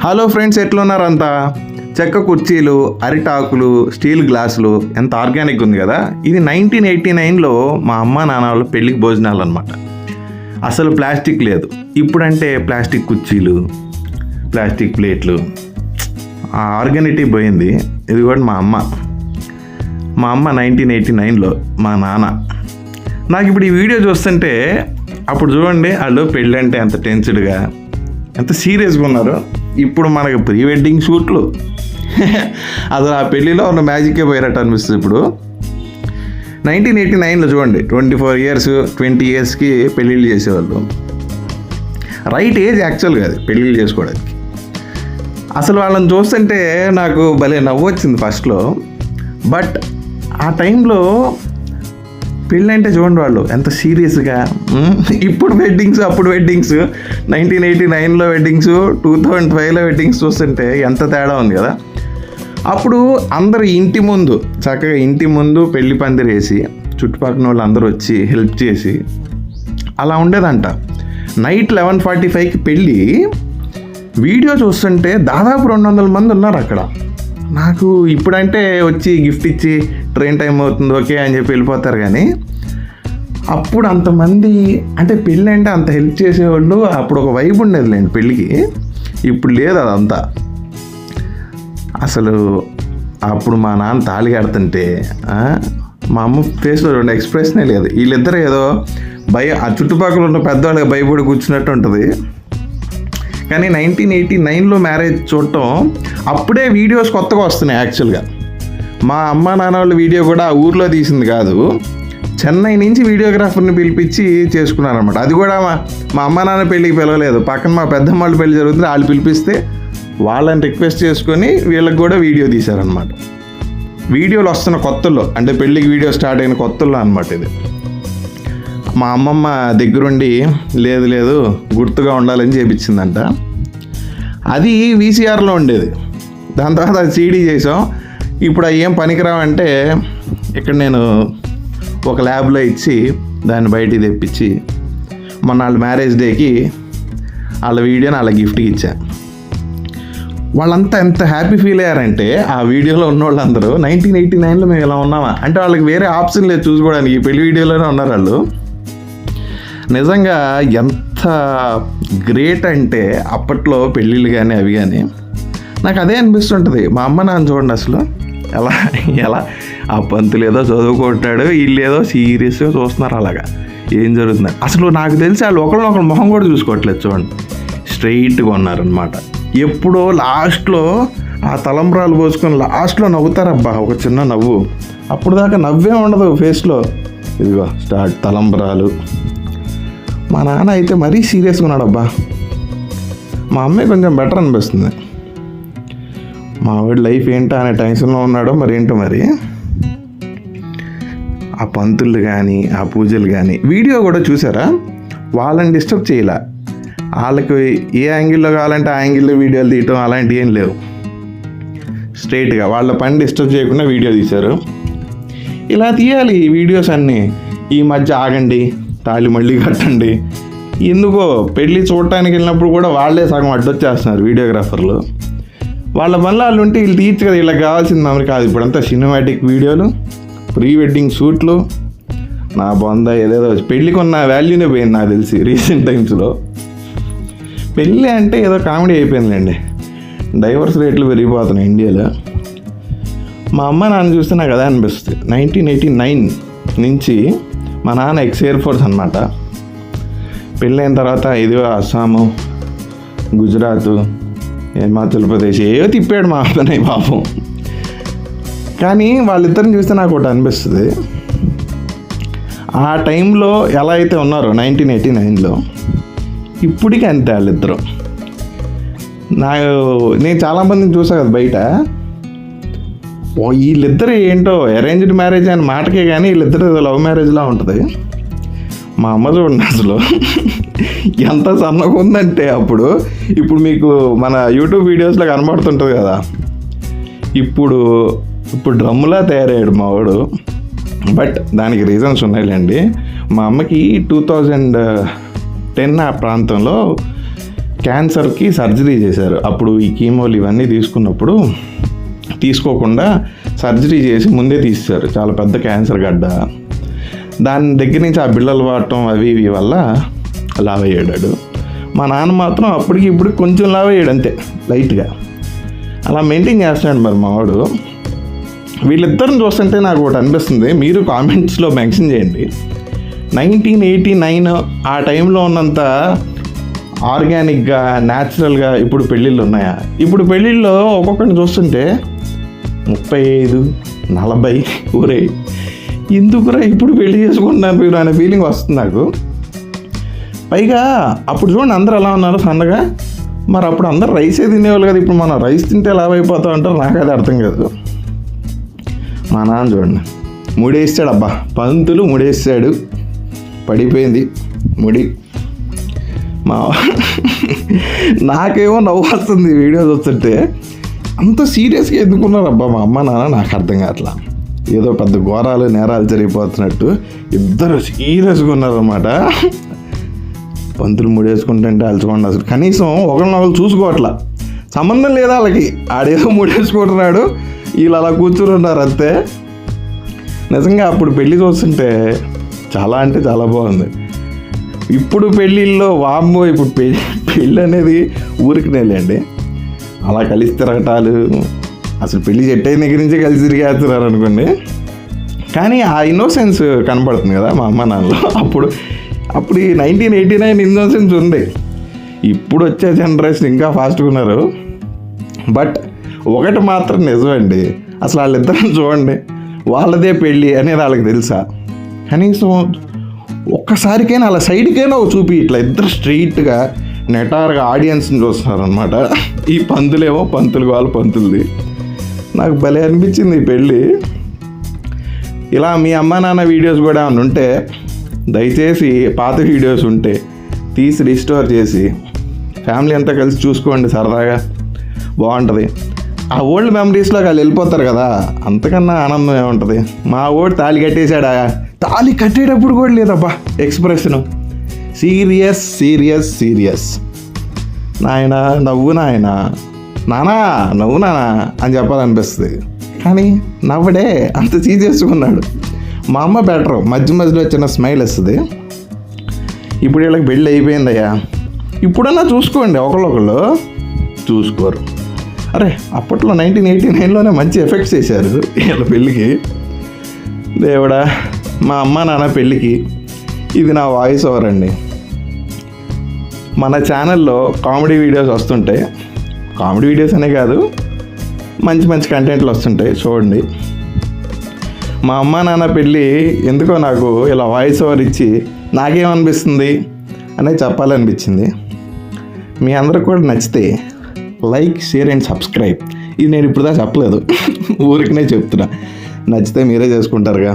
Hello friends, ఎట్లున్నారంతా? చెక్క కుర్చీలు, అరిటాకులు, స్టీల్ గ్లాసులు ఎంత ఆర్గానిక్ ఉంది కదా. ఇది 1989లో మా అమ్మ నాన్న వాళ్ళ పెళ్ళికి భోజనాలు అనమాట. అసలు ప్లాస్టిక్ లేదు. ఇప్పుడంటే ప్లాస్టిక్ కుర్చీలు, ప్లాస్టిక్ ప్లేట్లు, ఆ ఆర్గానిటీ పోయింది. ఇది కూడా మా అమ్మ 1989లో, మా నాన్న. నాకు ఇప్పుడు ఈ వీడియో చూస్తుంటే అప్పుడు చూడండి వాళ్ళు పెళ్ళి అంటే ఎంత టెన్స్డ్గా, ఎంత సీరియస్గా ఉన్నారు. ఇప్పుడు మనకు ప్రీ వెడ్డింగ్ షూట్లు అసలు ఆ పెళ్ళిలో ఉన్న మ్యాజిక్కే పోయినట్టు అనిపిస్తుంది. ఇప్పుడు 1989లో చూడండి, 24 years 20 yearsకి పెళ్ళిళ్ళు చేసేవాళ్ళు. రైట్ ఏజ్ యాక్చువల్గా అది పెళ్ళిళ్ళు చేసుకోవడానికి. అసలు వాళ్ళని చూస్తుంటే నాకు భలే నవ్వు వచ్చింది ఫస్ట్లో. బట్ ఆ టైంలో పెళ్ళి అంటే చూడండి వాళ్ళు ఎంత సీరియస్గా. ఇప్పుడు వెడ్డింగ్స్, అప్పుడు వెడ్డింగ్స్, 1989లో వెడ్డింగ్స్, 2005లో వెడ్డింగ్స్ చూస్తుంటే ఎంత తేడా ఉంది కదా. అప్పుడు అందరు చక్కగా ఇంటి ముందు పెళ్లి పందిరేసి చుట్టుపక్కల వాళ్ళు అందరూ వచ్చి హెల్ప్ చేసి అలా ఉండేదంట. నైట్ 11:45కి పెళ్ళి. వీడియో చూస్తుంటే దాదాపు 200 మంది ఉన్నారు అక్కడ. నాకు ఇప్పుడంటే వచ్చి గిఫ్ట్ ఇచ్చి ట్రైన్ టైం అవుతుంది ఓకే అని చెప్పి వెళ్ళిపోతారు, కానీ అప్పుడు అంతమంది అంటే పెళ్ళి అంటే అంత హెల్ప్ చేసేవాళ్ళు. అప్పుడు ఒక వైబ్ ఉండేదిలేండి పెళ్ళికి. ఇప్పుడు లేదు అదంతా. అసలు అప్పుడు మా నాన్న తాళి కడుతుంటే మా అమ్మ ఫేస్లో రెండు ఎక్స్ప్రెషనే లేదు. వీళ్ళిద్దరు ఏదో ఆ చుట్టుపక్కల ఉన్న పెద్దవాళ్ళకి భయపడి కూర్చున్నట్టు ఉంటుంది. కానీ 1989లో మ్యారేజ్ చూడటం, అప్పుడే వీడియోస్ కొత్తగా వస్తున్నాయి యాక్చువల్గా. మా అమ్మ నాన్న వాళ్ళ వీడియో కూడా ఆ ఊర్లో తీసింది కాదు, చెన్నై నుంచి వీడియోగ్రాఫర్ని పిలిపించి చేసుకున్నారనమాట. అది కూడా మా అమ్మ నాన్న పెళ్ళికి పిలవలేదు, పక్కన మా పెద్దమ్మ వాళ్ళ పెళ్ళి జరుగుతుంది, వాళ్ళు పిలిపిస్తే వాళ్ళని రిక్వెస్ట్ చేసుకొని వీళ్ళకి కూడా వీడియో తీశారనమాట. వీడియోలు వస్తున్న కొత్తల్లో, అంటే పెళ్ళికి వీడియో స్టార్ట్ అయిన కొత్తల్లో అనమాట ఇది. మా అమ్మమ్మ దగ్గరుండి లేదు గుర్తుగా ఉండాలని చేపించిందంట. అది వీసీఆర్లో ఉండేది. దాని తర్వాత అది సీడీ చేసాం. ఇప్పుడు అవి ఏం పనికిరావంటే ఇక్కడ నేను ఒక ల్యాబ్లో ఇచ్చి దాన్ని బయటికి తెప్పించి మొన్న వాళ్ళ మ్యారేజ్ డేకి వాళ్ళ వీడియోని వాళ్ళ గిఫ్ట్కి ఇచ్చాను. వాళ్ళంతా ఎంత హ్యాపీ ఫీల్ అయ్యారంటే ఆ వీడియోలో ఉన్న వాళ్ళందరూ 1989లో మేము ఇలా ఉన్నామా అంటే వాళ్ళకి వేరే ఆప్షన్ లేదు చూసుకోవడానికి. ఈ పెళ్లి వీడియోలోనే ఉన్నారు వాళ్ళు. నిజంగా ఎంత గ్రేట్ అంటే అప్పట్లో పెళ్ళిళ్ళు కానీ అవి కానీ నాకు అదే అనిపిస్తుంటుంది. మా అమ్మ నాన్న చూడండి అసలు ఎలా ఆ పంతులు ఏదో చదువుకుంటాడు, వీళ్ళు ఏదో సీరియస్గా చూస్తున్నారు. అలాగా ఏం జరుగుతుంది అసలు నాకు తెలిసి వాళ్ళు ఒకరు మొహం కూడా చూసుకోవట్లేదు. చూడండి స్ట్రైట్గా ఉన్నారనమాట. ఎప్పుడో లాస్ట్లో ఆ తలంబ్రాలు పోసుకొని లాస్ట్లో నవ్వుతారబ్బా, ఒక చిన్న నవ్వు. అప్పుడు దాకా నవ్వే ఉండదు ఫేస్లో. ఇదిగో స్టార్ట్ తలంబ్రాలు. మా నాన్న అయితే మరీ సీరియస్గా ఉన్నాడబ్బా. మా అమ్మాయి కొంచెం బెటర్ అనిపిస్తుంది. మా వాడి లైఫ్ ఏంటో అనే టెన్షన్లో ఉన్నాడో మరి ఏంటో మరి. ఆ పంతులు కానీ ఆ పూజలు కానీ వీడియో కూడా చూసారా, వాళ్ళని డిస్టర్బ్ చేయలే. వాళ్ళకి ఏ యాంగిల్లో కావాలంటే ఆ యాంగిల్లో వీడియోలు తీయటం అలాంటివి ఏం లేవు. స్ట్రైట్గా వాళ్ళ పని డిస్టర్బ్ చేయకుండా వీడియో తీశారు. ఇలా తీయాలి ఈ వీడియోస్ అన్నీ. ఈ మధ్య ఆగండి, తాళి మళ్ళీ కట్టండి. ఎందుకో పెళ్ళి చూడటానికి వెళ్ళినప్పుడు కూడా వాళ్ళే సగం అడ్డొచ్చేస్తున్నారు వీడియోగ్రాఫర్లు. వాళ్ళ పనులు వాళ్ళు ఉంటే వీళ్ళు తీర్చు కదా, వీళ్ళకి కావాల్సింది మరి కాదు. ఇప్పుడంతా సినిమాటిక్ వీడియోలు, ప్రీ వెడ్డింగ్ షూట్లు. నా బొంద ఏదేదో పెళ్ళికి ఉన్న వాల్యూనే పోయింది నాకు తెలిసి రీసెంట్ టైమ్స్లో. పెళ్ళి అంటే ఏదో కామెడీ అయిపోయిందండి. డైవర్స్ రేట్లు పెరిగిపోతున్నాయి ఇండియాలో. మా అమ్మ నాన్న చూస్తే నాకు అదే అనిపిస్తుంది. 1989 నుంచి మా నాన్న ఎయిర్ ఫోర్స్ అనమాట. పెళ్ళైన తర్వాత ఇదిగో అస్సాము, గుజరాత్, హిమాచల్ ప్రదేశ్ ఏవో తిప్పాడు మా అన్నయ్య పాపం. కానీ వాళ్ళిద్దరిని చూస్తే నాకు ఒకటి అనిపిస్తుంది, ఆ టైంలో ఎలా అయితే ఉన్నారో 1989లో ఇప్పటికీ అంతే వాళ్ళిద్దరు. నేను చాలామందిని చూసాను కదా బయట, వీళ్ళిద్దరు ఏంటో అరేంజ్డ్ మ్యారేజ్ అని మాటకే కానీ వీళ్ళిద్దరు లవ్ మ్యారేజ్లా ఉంటుంది. మా అమ్మ చూడండి అసలు ఎంత సన్నగా ఉందంటే ఇప్పుడు మీకు మన యూట్యూబ్ వీడియోస్లో కనబడుతుంటుంది కదా, ఇప్పుడు డ్రమ్ములా తయారయ్యాడు మా వాడు. బట్ దానికి రీజన్స్ ఉన్నాయిలేండి. మా అమ్మకి 2010 ఆ ప్రాంతంలో క్యాన్సర్కి సర్జరీ చేశారు. అప్పుడు ఈ కీమోలు ఇవన్నీ తీసుకోకుండా సర్జరీ చేసి ముందే తీసేశారు. చాలా పెద్ద క్యాన్సర్ గడ్డ. దాని దగ్గర నుంచి ఆ బిళ్ళలు వాడటం అవి ఇవి వల్ల లావ్ అయ్యాడు. మా నాన్న మాత్రం అప్పటికి ఇప్పుడు కొంచెం లావ్ అయ్యాడు, అంతే లైట్గా. అలా మెయింటైన్ చేస్తున్నాడు మరి మావాడు. వీళ్ళిద్దరిని చూస్తుంటే నాకు ఒకటి అనిపిస్తుంది, మీరు కామెంట్స్లో మెన్షన్ చేయండి. 1989 ఆ టైంలో ఉన్నంత ఆర్గానిక్గా న్యాచురల్గా ఇప్పుడు పెళ్ళిళ్ళు ఉన్నాయా? ఇప్పుడు పెళ్ళిళ్ళలో ఒక్కొక్కరిని చూస్తుంటే 35, 40 ఊరే ఎందుకురా ఇప్పుడు పెళ్లి చేసుకుంటున్నారు మీరు అనే ఫీలింగ్ వస్తుంది నాకు. పైగా అప్పుడు చూడండి అందరూ ఎలా ఉన్నారు సన్నగా. మరి అప్పుడు అందరు రైసే తినేవాళ్ళు కదా, ఇప్పుడు మనం రైస్ తింటే ఎలా అయిపోతాం అంటారు, నాకు అది అర్థం కాదు. మా నాన్న చూడండి ముడేస్తాడు, అబ్బా పంతులు ముడేస్తాడు, పడిపోయింది ముడి. నాకేమో నవ్వు వస్తుంది వీడియో చూస్తుంటే. అంత సీరియస్గా ఎందుకున్నారు అబ్బా మా అమ్మ నాన్న, నాకు అర్థం కావట్లా. ఏదో పెద్ద ఘోరాలు నేరాలు జరిగిపోతున్నట్టు ఇద్దరు సీరియస్గా ఉన్నారన్నమాట. పంతులు ముడేసుకుంటుంటే అలచుకోండి, అసలు కనీసం ఒకరినొకరు చూసుకోవట్లా, సంబంధం లేదా వాళ్ళకి. ఆడేదో ముడేసుకుంటున్నాడు, వీళ్ళు అలా కూర్చుని ఉన్నారు అంతే. నిజంగా అప్పుడు పెళ్ళి చూస్తుంటే చాలా అంటే చాలా బాగుంది. ఇప్పుడు పెళ్ళిళ్ళలో వామ్మో, ఇప్పుడు పెళ్ళి అనేది ఊరికి నెలండి, అలా కలిసి తిరగటాలు, అసలు పెళ్ళి సెట్ అయిన దగ్గర నుంచే కలిసి తిరిగేస్తున్నారు అనుకోండి. కానీ ఆ ఇన్నోసెన్స్ కనబడుతుంది కదా మా అమ్మ నాన్నలో. అప్పుడు ఈ 1989 ఇన్నోసెన్స్ ఉంది. ఇప్పుడు వచ్చే జనరేషన్ ఇంకా ఫాస్ట్గా ఉన్నారు. బట్ ఒకటి మాత్రం నిజమండి, అసలు వాళ్ళిద్దరిని చూడండి, వాళ్ళదే పెళ్ళి అనేది వాళ్ళకి తెలుసా? కనీసం ఒక్కసారికైనా అలా సైడ్కైనా ఒక చూపి, ఇట్లా ఇద్దరు స్ట్రైట్గా నెటార్గా ఆడియన్స్ని చూస్తున్నారు అనమాట. ఈ పంతులేమో వాళ్ళ పంతులది. నాకు భలే అనిపించింది ఈ పెళ్ళి. ఇలా మీ అమ్మ నాన్న వీడియోస్ కూడా ఏమైనా ఉంటే దయచేసి పాత వీడియోస్ ఉంటే తీసి రిస్టోర్ చేసి ఫ్యామిలీ అంతా కలిసి చూసుకోండి, సరదాగా బాగుంటుంది. ఆ ఓల్డ్ మెమరీస్లోకి వాళ్ళు వెళ్ళిపోతారు కదా, అంతకన్నా ఆనందం ఏముంటుంది. మా ఓడి తాళి కట్టేశాడా, తాళి కట్టేటప్పుడు కూడా లేదబ్బా ఎక్స్ప్రెషను, సీరియస్ నాయన నవ్వు నాయన, నానా నవ్వు నానా అని చెప్పాలనిపిస్తుంది. కానీ నవ్వడే, అంత చేసుకున్నాడు. మా అమ్మ బెటరు, మధ్యలో చిన్న స్మైల్ వస్తుంది. ఇప్పుడు వీళ్ళకి పెళ్ళి అయిపోయిందయ్యా, ఇప్పుడన్నా చూసుకోండి, ఒకళ్ళు చూసుకోరు. అరే అప్పట్లో 1989లోనే మంచి ఎఫెక్ట్స్ చేశారు వీళ్ళ పెళ్ళికి. దేవుడా, మా అమ్మ నాన్న పెళ్ళికి ఇది నా వాయిస్ ఓవర్ అండి. మన ఛానల్లో కామెడీ వీడియోస్ వస్తుంటాయి, కామెడీ వీడియోస్ అనే కాదు, మంచి కంటెంట్లు వస్తుంటాయి, చూడండి. మా అమ్మ నాన్న పెళ్ళి ఎందుకో నాకు ఇలా వాయిస్ ఓవర్ ఇచ్చి నాకేమనిపిస్తుంది అనేది చెప్పాలనిపించింది. మీ అందరికి కూడా నచ్చితే లైక్, షేర్ అండ్ సబ్స్క్రైబ్. ఇది నేను ఇప్పుడు దాకా చెప్పలేదు, ఊరికనే చెప్తున్నా. నచ్చితే మీరే చేసుకుంటారుగా.